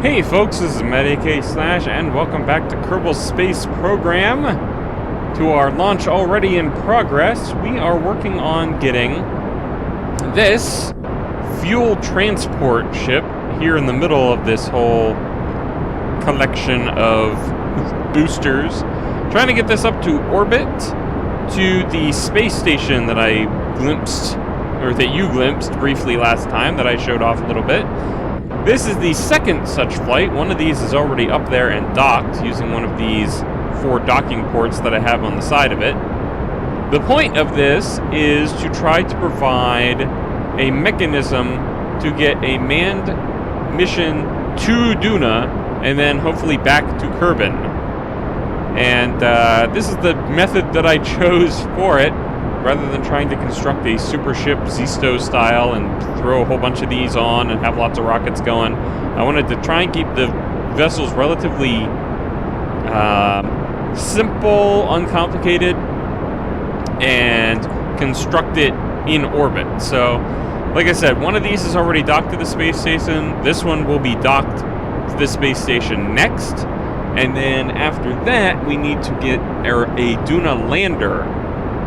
Hey folks, this is MedAK Slash, and welcome back to Kerbal's space program. To our launch already in progress, we are working on getting this fuel transport ship here in the middle of this whole collection of boosters. Trying to get this up to orbit to the space station that I glimpsed, or that you glimpsed briefly last time, that I showed off a little bit. This is the second such flight. One of these is already up there and docked using one of these 4 docking ports that I have on the side of it. The point of this is to try to provide a mechanism to get a manned mission to Duna and then hopefully back to Kerbin. And this is the method that I chose for it. Rather than trying to construct a super ship Zisto style and throw a whole bunch of these on and have lots of rockets going, I wanted to try and keep the vessels relatively simple, uncomplicated, and construct it in orbit. So, like I said, one of these is already docked to the space station. This one will be docked to the space station next. And then after that, we need to get a Duna lander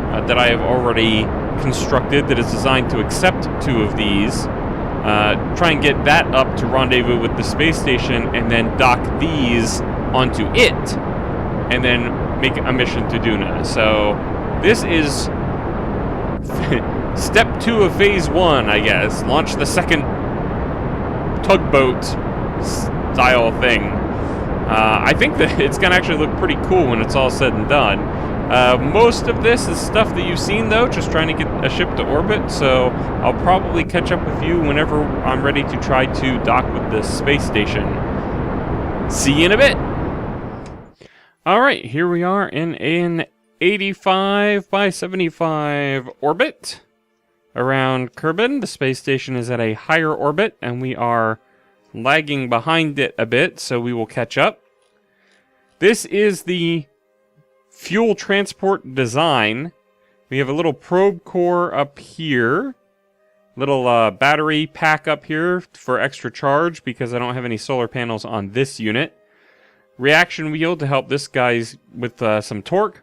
that I have already constructed that is designed to accept 2 of these. Try and get that up to rendezvous with the space station and then dock these onto it and then make a mission to Duna. So this is step 2 of phase 1, I guess. Launch the second tugboat style thing. I think that it's going to actually look pretty cool when it's all said and done. Most of this is stuff that you've seen, though, just trying to get a ship to orbit, so I'll probably catch up with you whenever I'm ready to try to dock with the space station. See you in a bit! Alright, here we are in an 85 by 75 orbit around Kerbin. The space station is at a higher orbit, and we are lagging behind it a bit, so we will catch up. This is the fuel transport design. We have a little probe core up here, little battery pack up here for extra charge because I don't have any solar panels on this unit. Reaction wheel to help this guy's with some torque.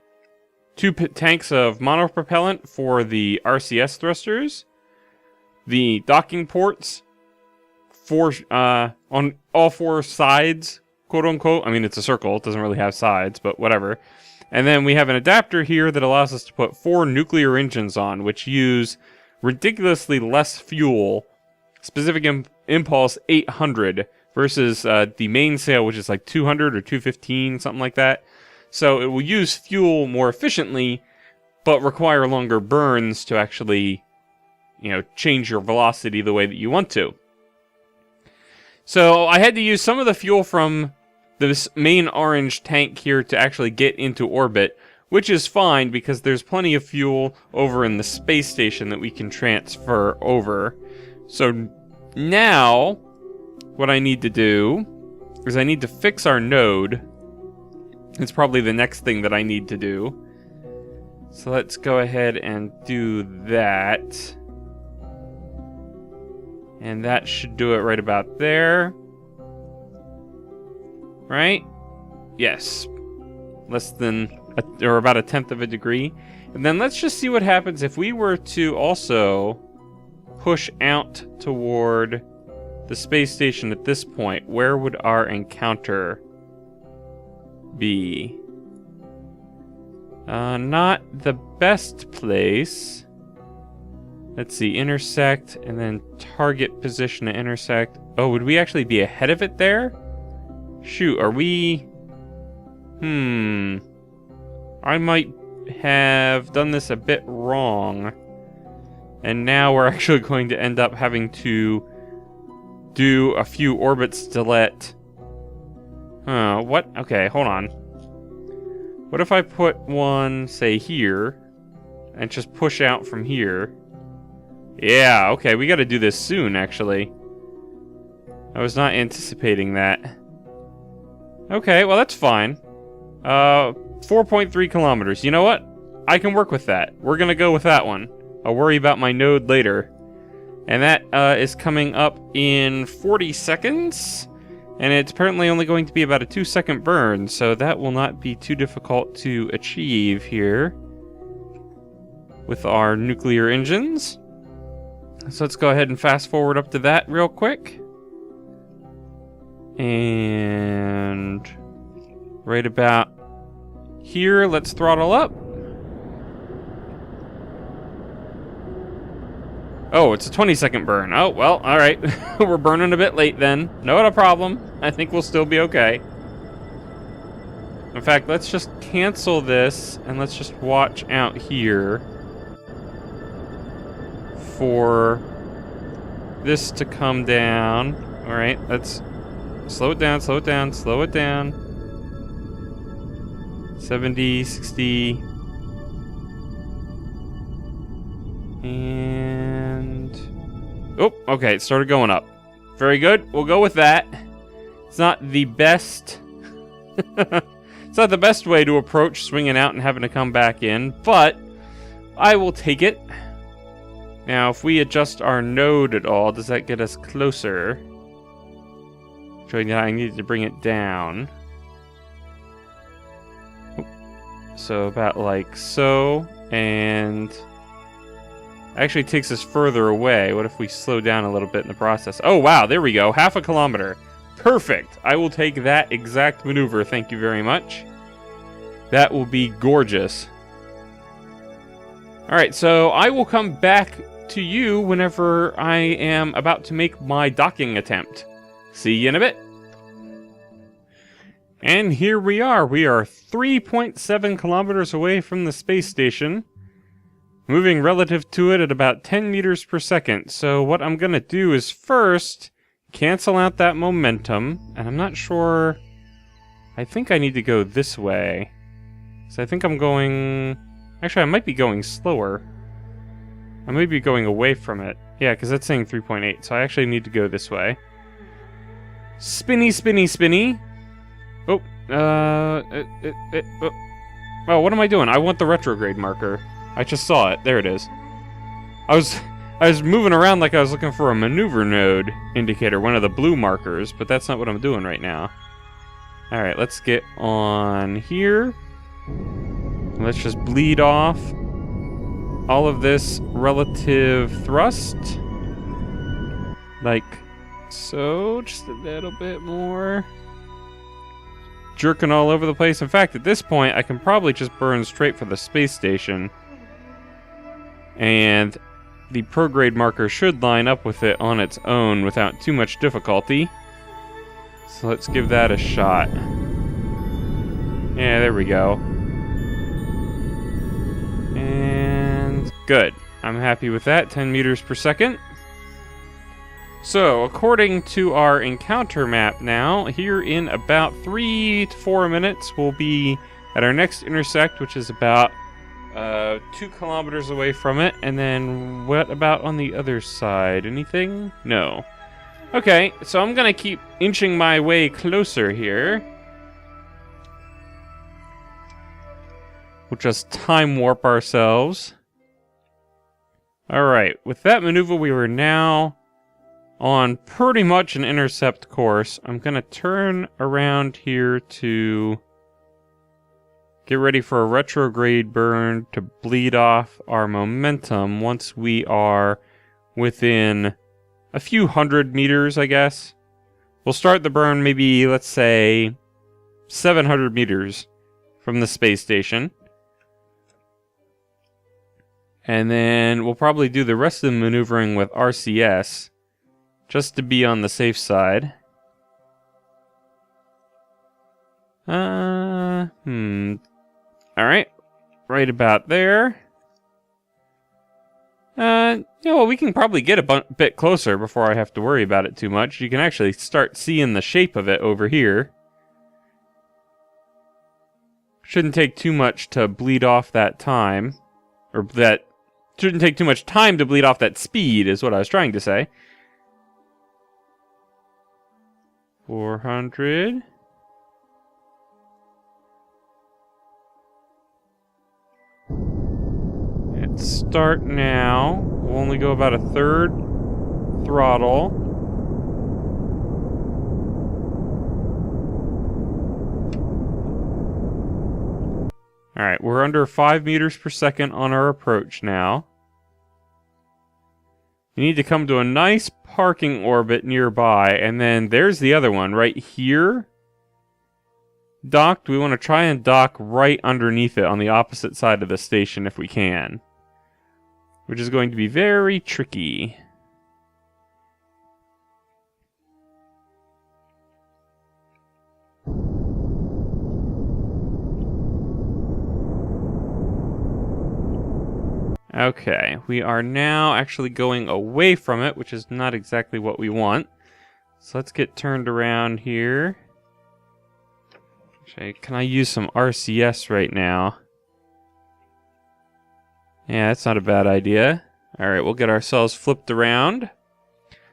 2 tanks of monopropellant for the RCS thrusters. The docking ports on all 4 sides, quote unquote. I mean, it's a circle, it doesn't really have sides, but whatever. And then we have an adapter here that allows us to put 4 nuclear engines on, which use ridiculously less fuel. Specific impulse 800 versus the mainsail, which is like 200 or 215, something like that. So it will use fuel more efficiently, but require longer burns to actually, change your velocity the way that you want to. So I had to use some of the fuel from this main orange tank here to actually get into orbit, which is fine because there's plenty of fuel over in the space station that we can transfer over. So now, what I need to do is I need to fix our node. It's probably the next thing that I need to do. So let's go ahead and do that. And that should do it right about there. Right? Yes. Less than, or about 1/10 of a degree. And then let's just see what happens if we were to also push out toward the space station at this point. Where would our encounter be? Not the best place. Let's see, intersect, and then target position to intersect. Oh, would we actually be ahead of it there? Shoot, are we... I might have done this a bit wrong. And now we're actually going to end up having to do a few orbits to let... what? Okay, hold on. What if I put one, say, here, and just push out from here? Yeah, okay, we gotta do this soon, actually. I was not anticipating that. Okay, well, that's fine. 4.3 kilometers. You know what? I can work with that. We're gonna go with that one. I'll worry about my node later. And that is coming up in 40 seconds. And it's apparently only going to be about a 2-second burn, so that will not be too difficult to achieve here with our nuclear engines. So let's go ahead and fast forward up to that real quick. And right about here, let's throttle up. Oh, it's a 20-second burn. Oh, well, all right. We're burning a bit late then. Not a problem. I think we'll still be okay. In fact, let's just cancel this and let's just watch out here for this to come down. All right, let's slow it down, slow it down, slow it down. 70, 60. And... oh, okay, it started going up. Very good, we'll go with that. It's not the best... it's not the best way to approach swinging out and having to come back in, but I will take it. Now, if we adjust our node at all, does that get us closer? Showing that I need to bring it down. So about like so, and actually takes us further away. What if we slow down a little bit in the process? Oh wow, there we go, 1/2 kilometer. Perfect. I will take that exact maneuver, thank you very much. That will be gorgeous. Alright, so I will come back to you whenever I am about to make my docking attempt. See you in a bit. And here we are. We are 3.7 kilometers away from the space station, moving relative to it at about 10 meters per second. So what I'm going to do is first cancel out that momentum, and I'm not sure... I think I need to go this way. So I think I'm going... actually, I might be going slower. I might be going away from it. Yeah, because that's saying 3.8, so I actually need to go this way. Spinny, spinny, spinny. Oh, oh, what am I doing? I want the retrograde marker. I just saw it. There it is. I was moving around like I was looking for a maneuver node indicator, one of the blue markers, but that's not what I'm doing right now. Alright, let's get on here. Let's just bleed off all of this relative thrust. Like so, just a little bit more. Jerking all over the place. In fact, at this point, I can probably just burn straight for the space station. And the prograde marker should line up with it on its own without too much difficulty. So let's give that a shot. Yeah, there we go. And good. I'm happy with that. 10 meters per second. So, according to our encounter map now, here in about 3 to 4 minutes, we'll be at our next intersect, which is about 2 kilometers away from it. And then, what about on the other side? Anything? No. Okay, so I'm going to keep inching my way closer here. We'll just time warp ourselves. Alright, with that maneuver, we were now on pretty much an intercept course. I'm going to turn around here to get ready for a retrograde burn to bleed off our momentum once we are within a few hundred meters, I guess. We'll start the burn maybe, let's say, 700 meters from the space station. And then we'll probably do the rest of the maneuvering with RCS, just to be on the safe side. Alright, right about there. Yeah, well, we can probably get a bit closer before I have to worry about it too much. You can actually start seeing the shape of it over here. Shouldn't take too much to bleed off that time. Or that shouldn't take too much time to bleed off that speed, is what I was trying to say. 400. Let's start now. We'll only go about a third throttle. Alright, we're under 5 meters per second on our approach now. You need to come to a nice parking orbit nearby, and then there's the other one right here. Docked, we want to try and dock right underneath it on the opposite side of the station if we can. Which is going to be very tricky. Okay, we are now actually going away from it, which is not exactly what we want. So let's get turned around here. Actually, can I use some RCS right now? Yeah, that's not a bad idea. Alright, we'll get ourselves flipped around.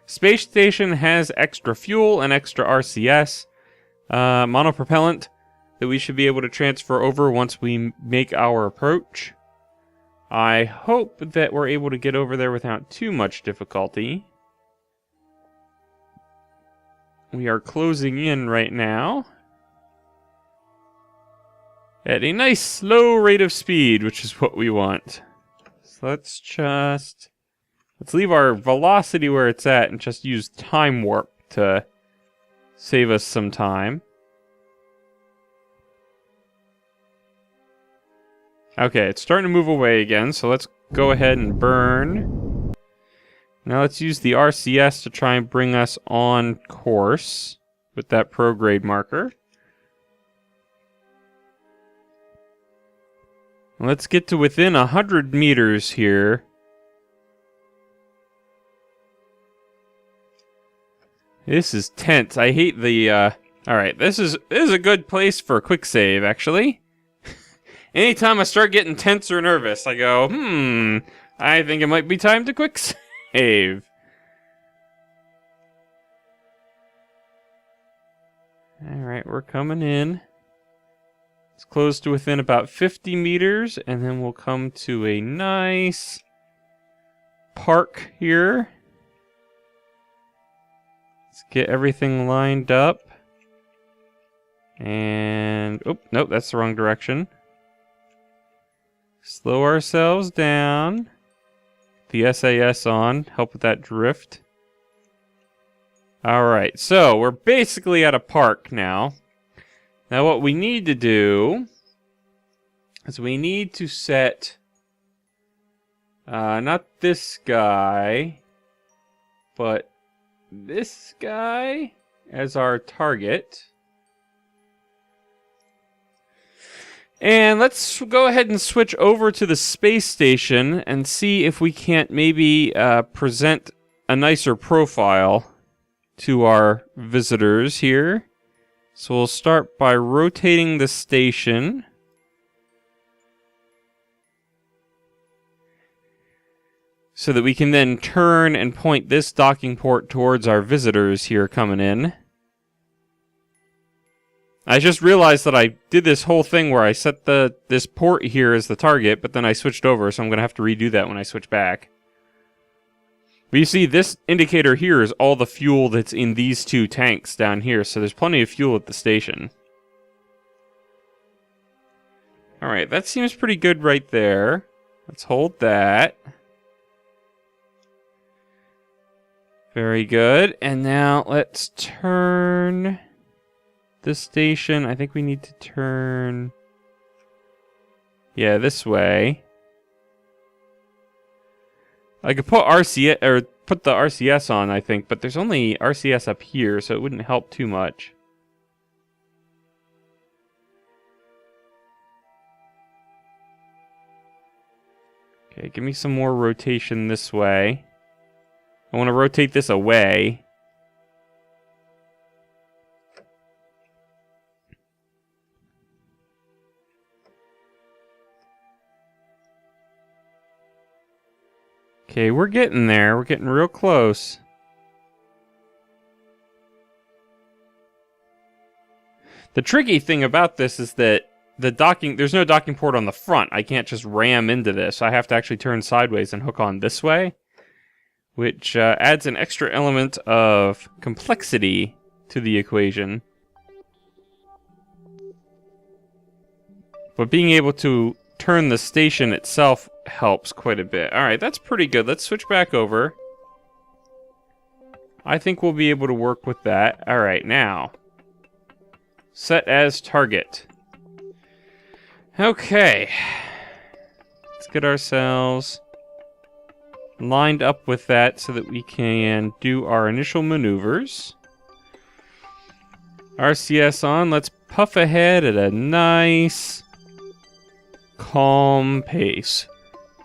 Space station has extra fuel and extra RCS. Monopropellant that we should be able to transfer over once we make our approach. I hope that we're able to get over there without too much difficulty. We are closing in right now at a nice slow rate of speed, which is what we want. So let's leave our velocity where it's at and just use time warp to save us some time. Okay, it's starting to move away again, so let's go ahead and burn. Now let's use the RCS to try and bring us on course with that prograde marker. Let's get to within 100 meters here. This is tense. I hate the, Alright, this is a good place for a quick save, actually. Anytime I start getting tense or nervous, I go, I think it might be time to quick save. Alright, we're coming in. It's close to within about 50 meters, and then we'll come to a nice park here. Let's get everything lined up. And, oh, nope, that's the wrong direction. Slow ourselves down. The SAS on, help with that drift. Alright, so we're basically at a park now. Now what we need to do is we need to set, not this guy, but this guy as our target. And let's go ahead and switch over to the space station and see if we can't maybe present a nicer profile to our visitors here. So we'll start by rotating the station. So that we can then turn and point this docking port towards our visitors here coming in. I just realized that I did this whole thing where I set this port here as the target, but then I switched over, so I'm going to have to redo that when I switch back. But you see, this indicator here is all the fuel that's in these two tanks down here, so there's plenty of fuel at the station. Alright, that seems pretty good right there. Let's hold that. Very good. And now let's turn this station. I think we need to turn, yeah, this way. I could put put the RCS on, I think, but there's only RCS up here, so it wouldn't help too much. Okay, give me some more rotation this way. I want to rotate this away. Okay, we're getting there. We're getting real close. The tricky thing about this is that there's no docking port on the front. I can't just ram into this. I have to actually turn sideways and hook on this way, which adds an extra element of complexity to the equation. But being able to turn the station itself helps quite a bit. Alright, that's pretty good. Let's switch back over. I think we'll be able to work with that. Alright, now. Set as target. Okay. Let's get ourselves lined up with that so that we can do our initial maneuvers. RCS on. Let's puff ahead at a nice, calm pace.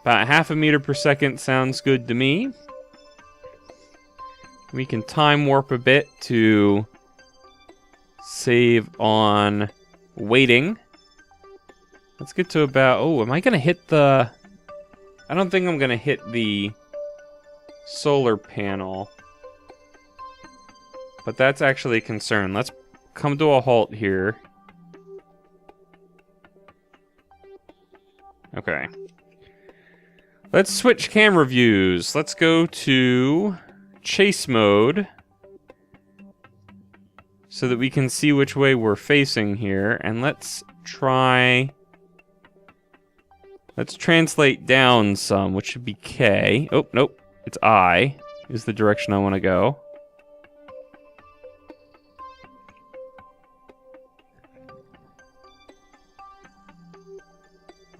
About 0.5 meters per second sounds good to me. We can time warp a bit to save on waiting. Let's get to about... Oh, am I going to hit the... I don't think I'm going to hit the solar panel. But that's actually a concern. Let's come to a halt here. Okay. Let's switch camera views. Let's go to chase mode so that we can see which way we're facing here. And let's try... Let's translate down some, which should be K. Oh, nope. It's I is the direction I want to go.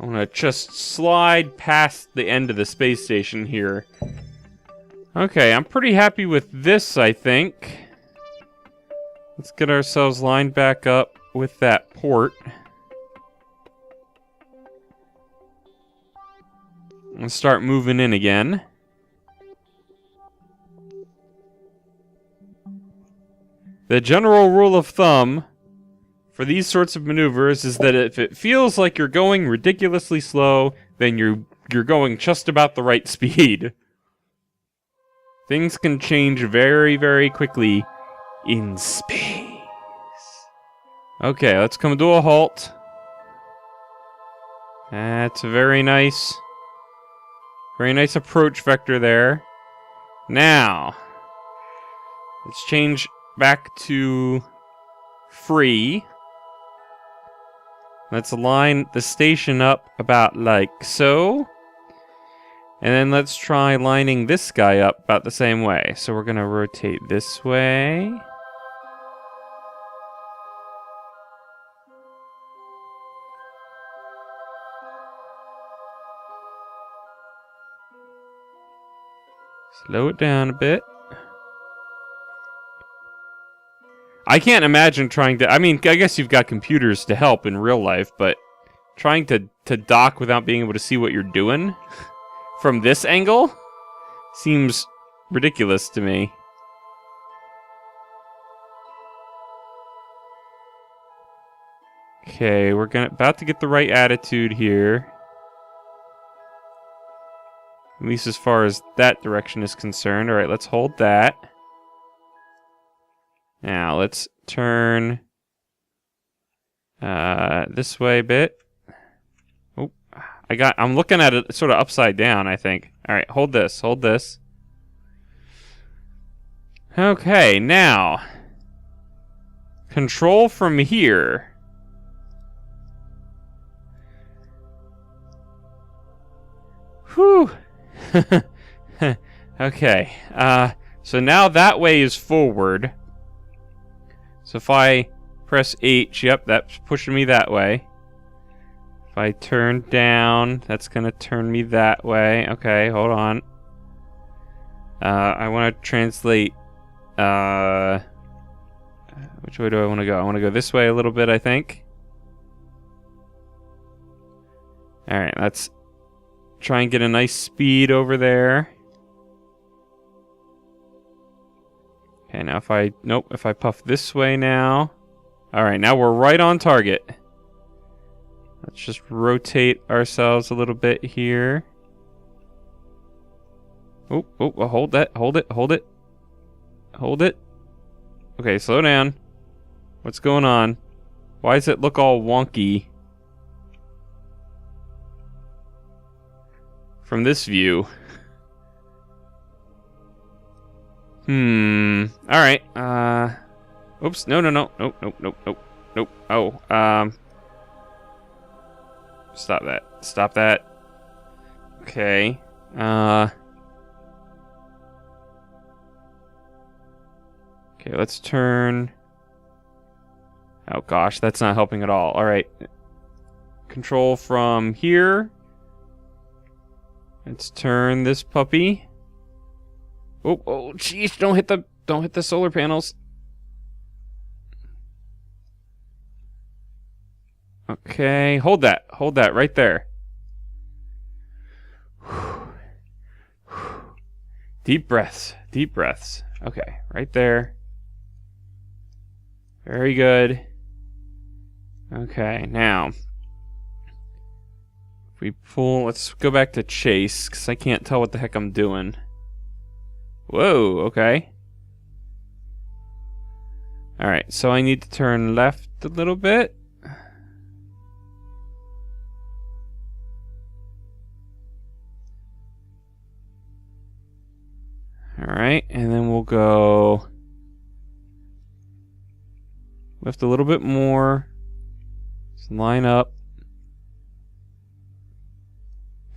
I want to just slide past the end of the space station here. Okay, I'm pretty happy with this, I think. Let's get ourselves lined back up with that port. And start moving in again. The general rule of thumb for these sorts of maneuvers is that if it feels like you're going ridiculously slow, then you're going just about the right speed. Things can change very, very quickly in space. Okay, let's come to a halt. That's a very nice approach vector there. Now, let's change back to free. Let's line the station up about like so. And then let's try lining this guy up about the same way. So we're going to rotate this way. Slow it down a bit. I can't imagine trying to... I mean, I guess you've got computers to help in real life, but trying to dock without being able to see what you're doing from this angle seems ridiculous to me. Okay, we're about to get the right attitude here. At least as far as that direction is concerned. Alright, let's hold that. Now, let's turn this way a bit. Oh, I'm looking at it sort of upside down, I think. Alright, hold this. Okay, now. Control from here. Whew. Okay, so now that way is forward. So if I press H, yep, that's pushing me that way. If I turn down, that's going to turn me that way. Okay, hold on. I want to translate... which way do I want to go? I want to go this way a little bit, I think. Alright, let's try and get a nice speed over there. Okay, now if I puff this way now. Alright, now we're right on target. Let's just rotate ourselves a little bit here. Oh, hold it. Okay, slow down. What's going on? Why does it look all wonky from this view? Alright, oops, no. Nope. Oh, Stop that. Stop that. Okay. Okay, let's turn... Oh gosh, that's not helping at all. Alright. Control from here. Let's turn this puppy. Oh, oh, jeez, don't hit the solar panels. Okay, hold that right there. Deep breaths, deep breaths. Okay, right there. Very good. Okay, now if we pull, let's go back to chase, because I can't tell what the heck I'm doing. Whoa, okay. Alright, so I need to turn left a little bit. Alright, and then we'll go left a little bit more. Let's line up.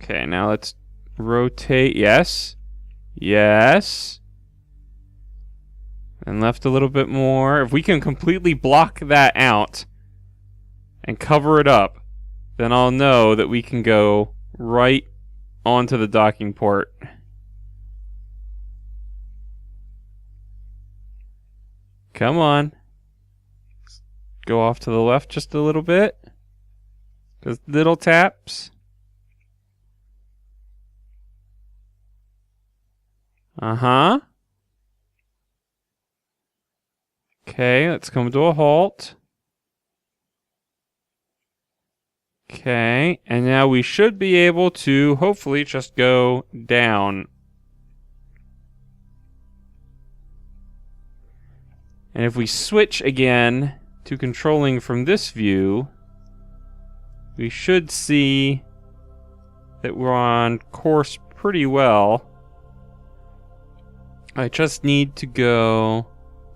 Okay, now let's rotate. Yes. Yes. And left a little bit more. If we can completely block that out and cover it up, then I'll know that we can go right onto the docking port. Come on. Go off to the left just a little bit. Just little taps. Uh-huh. Okay, let's come to a halt. Okay, and now we should be able to hopefully just go down. And if we switch again to controlling from this view, we should see that we're on course pretty well. I just need to go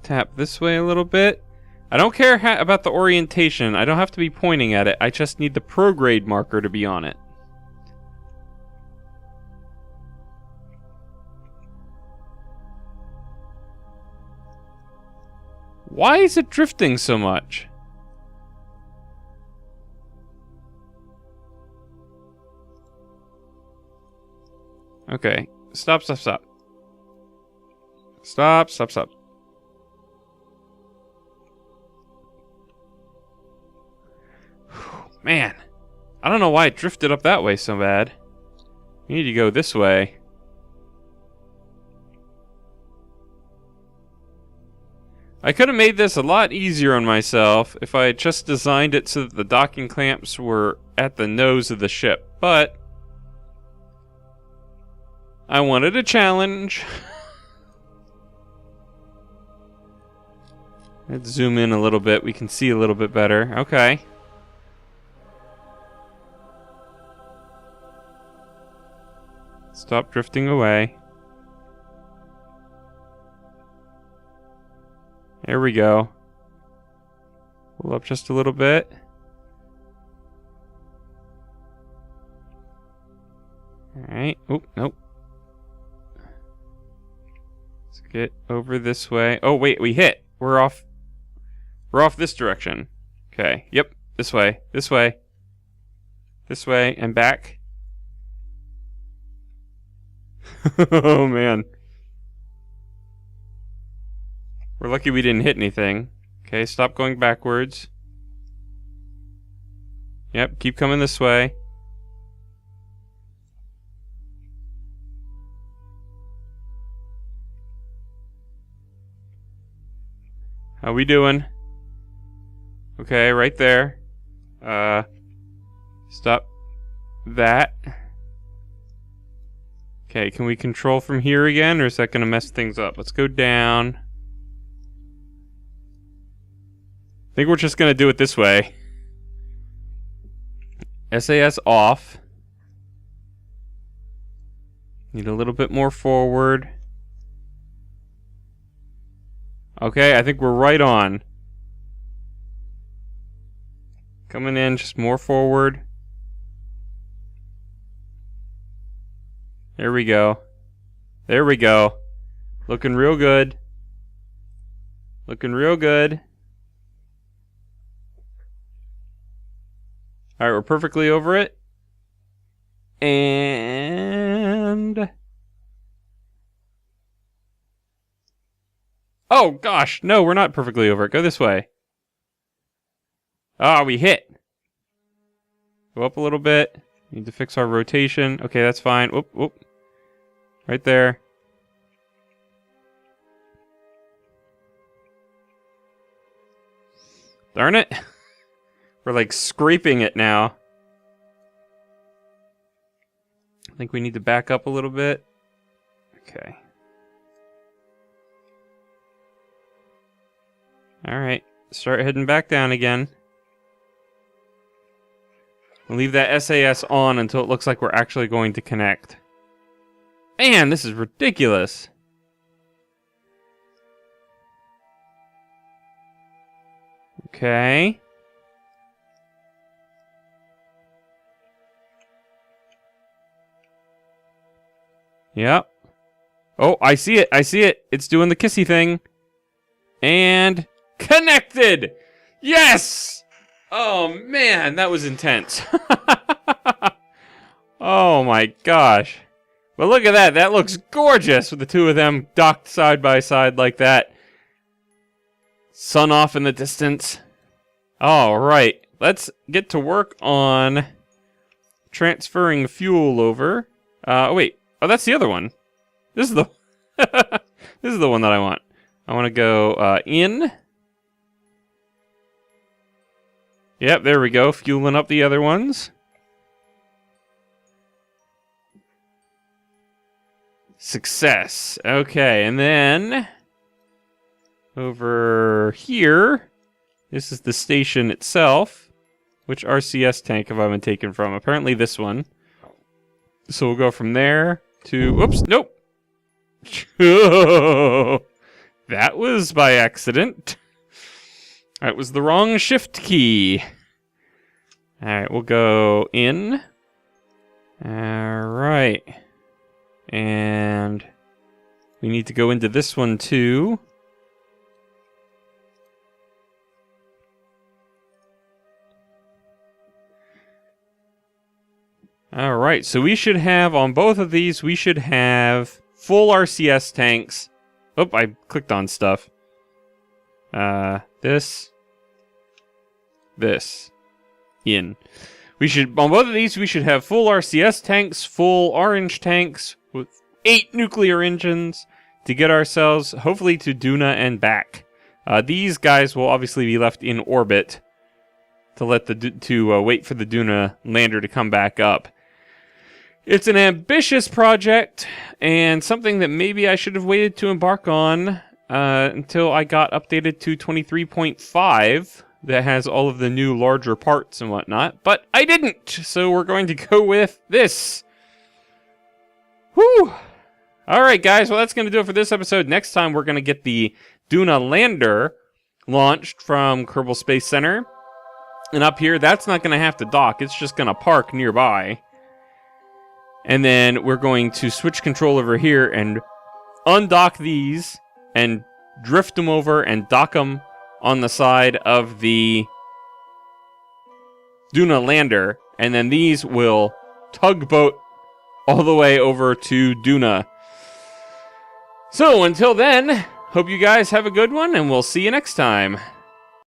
tap this way a little bit. I don't care about the orientation. I don't have to be pointing at it. I just need the prograde marker to be on it. Why is it drifting so much? Okay. Stop, stop, stop. Stop, stop, stop. Man. I don't know why it drifted up that way so bad. We need to go this way. I could have made this a lot easier on myself if I had just designed it so that the docking clamps were at the nose of the ship, but I wanted a challenge. Let's zoom in a little bit. We can see a little bit better. Okay. Stop drifting away. There we go. Pull up just a little bit. Alright. Oh, nope. Let's get over this way. Oh, wait, we hit. We're off. We're off this direction. Okay. Yep. This way. This way. This way and back. Oh, man. We're lucky we didn't hit anything. Okay, stop going backwards. Yep, keep coming this way. How we doing? Okay, right there. Stop that. Okay, can we control from here again, or is that going to mess things up? Let's go down. I think we're just going to do it this way. SAS off. Need a little bit more forward. Okay, I think we're right on. Coming in, just more forward. There we go. There we go. Looking real good. Looking real good. Alright, we're perfectly over it. And... oh, gosh. No, we're not perfectly over it. Go this way. Ah, we hit. Go up a little bit. Need to fix our rotation. Okay, that's fine. Whoop, whoop. Right there. Darn it. We're like scraping it now. I think we need to back up a little bit. Okay. Alright. Start heading back down again. We'll leave that SAS on until it looks like we're actually going to connect. Man, this is ridiculous. Okay. Yep. Oh, I see it. I see it. It's doing the kissy thing. And connected! Yes! Oh, man, that was intense. Oh, my gosh. But look at that. That looks gorgeous with the two of them docked side by side like that. Sun off in the distance. All right. Let's get to work on transferring fuel over. Wait. Oh, that's the other one. This is the this is the one that I want. I want to go in. Yep, there we go. Fueling up the other ones. Success. Okay, and then over here, this is the station itself. Which RCS tank have I been taken from? Apparently this one. So we'll go from there to... whoops, nope. That was by accident. That was the wrong shift key. Alright, we'll go in. Alright. And we need to go into this one too. Alright, so we should have, on both of these, we should have full RCS tanks. Oh, I clicked on stuff. This. In. We should, on both of these, we should have full RCS tanks, full orange tanks, with 8 nuclear engines to get ourselves, hopefully, to Duna and back. These guys will obviously be left in orbit to let the wait for the Duna lander to come back up. It's an ambitious project, and something that maybe I should have waited to embark on until I got updated to 23.5 that has all of the new larger parts and whatnot, but I didn't, so we're going to go with this. Whew! Alright guys, well that's going to do it for this episode. Next time we're going to get the Duna lander launched from Kerbal Space Center, and up here that's not going to have to dock, it's just going to park nearby. And then we're going to switch control over here and undock these and drift them over and dock them on the side of the Duna lander. And then these will tugboat all the way over to Duna. So until then, hope you guys have a good one and we'll see you next time.